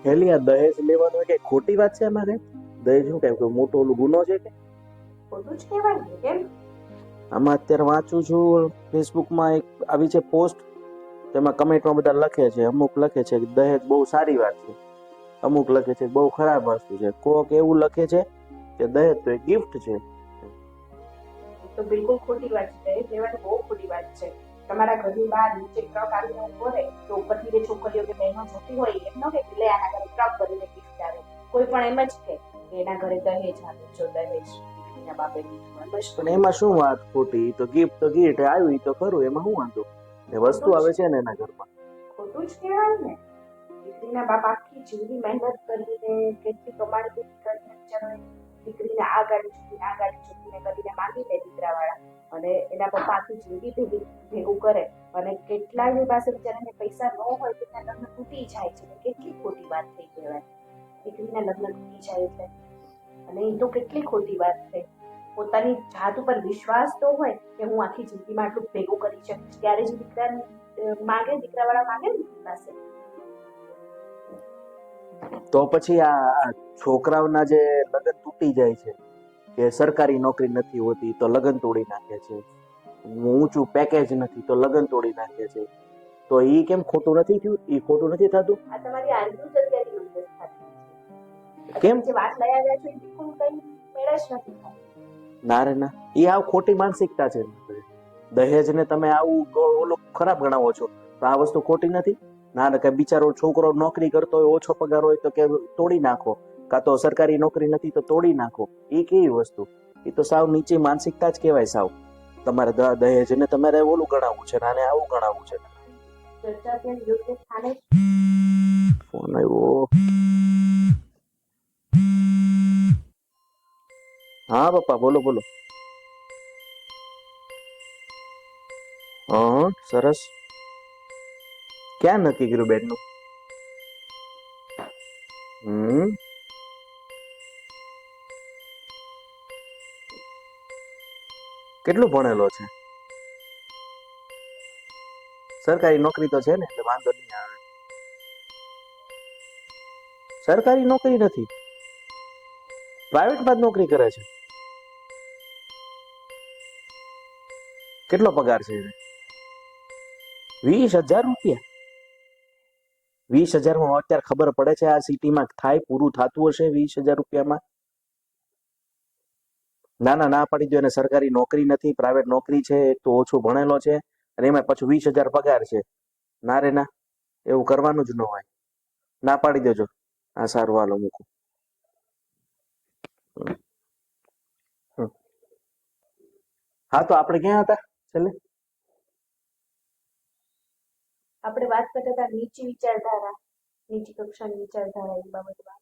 હેલી આ દહેજ લેવાનું કે ખોટી વાત છે અમારે? દહેજ શું કઈ કોઈ મોટો ઓલું ગુનો છે કે? ખોટું જ કહેવાય ને, કેમ? આમાં અત્યારે વાંચું છું ફેસબુકમાં એક આવી છે પોસ્ટ, તેમાં કમેન્ટમાં બધા લખે છે, અમુક લખે છે કે દહેજ બહુ સારી વાત છે, અમુક લખે છે બહુ ખરાબ વસ્તુ છે, કોક એવું લખે છે કે દહેજ તો એક ગિફ્ટ છે. તો બિલકુલ ખોટી વાત છે. દહેજ લેવાની બહુ ખોટી વાત છે. તમારા ઘરની બહાર નીચે ટ્રક આવીને ઉભો રહે તો ઉપરથી જે છોકરીઓ કે બહેનો જોતી હોય એમ ન કે લે આના ઘરે ટ્રક ભરીને ગિફ્ટ આવે. કોઈ પણ એમ જ કે એના ઘરે દહેજ આવે, જો દહેજ દીકરીના બાપે દીધું, બસ. પણ એમાં શું વાત ખોટી? તો ગિફ્ટ આવ્યું તો ખરું, એમાં શું વાંધો? એ વસ્તુ આવે છે ને એના ઘરમાં. ખોટું જ કહેવાય ને. દીકરીના બાપ આખી જિંદગી મહેનત કરીને કેટલી કમાણી કરીને બિચારો દીકરીને આ ગાડી ચૂકીને કરીને માંગી લે દીકરાવાળા, અને એના પપ્પા આખી જિંદગી ભેગું કરે અને કેટલાયની પાસે બિચારાને પૈસા ન હોય તો ત્યાં લગ્ન તૂટી જાય છે. કેટલી ખોટી વાત થઈ કહેવાય. દીકરીના લગ્ન તૂટી જાય એટલે, અને એ તો કેટલી ખોટી વાત થઈ. પોતાની જાત ઉપર વિશ્વાસ તો હોય કે હું આખી જિંદગીમાં આટલું ભેગું કરી શકીશ, ત્યારે જ દીકરાવાળા માંગે ને પાસે. તો પછી આ છોકરાઓના જે લગ્ન તૂટી જાય છે કે સરકારી નોકરી નથી હોતી તો લગ્ન તોડી નાખે છે, ઊંચું પેકેજ નથી તો લગ્ન તોડી નાખે છે, તો ઈ કેમ ખોટું નથી થયું? ઈ ખોટું નથી થતું? આ તમારી આર્ગ્યુ જ અત્યારે યુઝ થતી કેમ? જે વાત લઈ આવ્યા છો એ બિલકુલ કઈ મેળ જ નથી થતી. ના રે ના, ઈ આવ ખોટી માનસિકતા છે. દહેજ ને તમે આવું ઓલો ખરાબ ગણાવો છો તો આ વસ્તુ ખોટી નથી? ના કે બિચારો છોકરો નોકરી કરતો હોય, ઓછો પગાર હોય તો કે તોડી નાખો, કાં તો સરકારી નોકરી નથી તો તોડી નાખો. એ કેવી વસ્તુ? એ તો સાવ નીચી માનસિકતા જ કહેવાય સાવ. તમારે દહેજ ને તમારે ઓલું ગણાવવું છે, આને આવું ગણાવવું છે. ચર્ચા ત્યાં યોગ્ય સ્થાને ફોન આવ્યો. હા પપ્પા, બોલો બોલો. હા સરસ. ક્યાં નક્કી કર્યું બેનનું? કેટલું ભણેલો છે? સરકારી નોકરી તો છે ને, એટલે વાંધો નહીં આવે. સરકારી નોકરી નથી, પ્રાઇવેટમાં જ નોકરી કરે છે. કેટલો પગાર છે? 20,000 રૂપિયા? 20,000 અત્યારે ખબર પડે છે આ સિટીમાં થાય પૂરું થતું હશે 20,000 રૂપિયામાં? ના ના, ના પાડી દો એને. સરકારી નોકરી નથી, પ્રાઇવેટ નોકરી છે, એક તો ઓછું ભણેલો છે અને એમાં પાછું 20,000 પગાર છે. ના રે ના, એવું કરવાનું જ ન હોય. ના પાડી દેજો. હા સારું, હાલો મૂકું. હા તો આપણે ક્યાં હતા છેલ્લે? આપણે વાત કરતા હતા નીચી વિચારધારા, નીચી કક્ષાની વિચારધારા, એ બાબતમાં.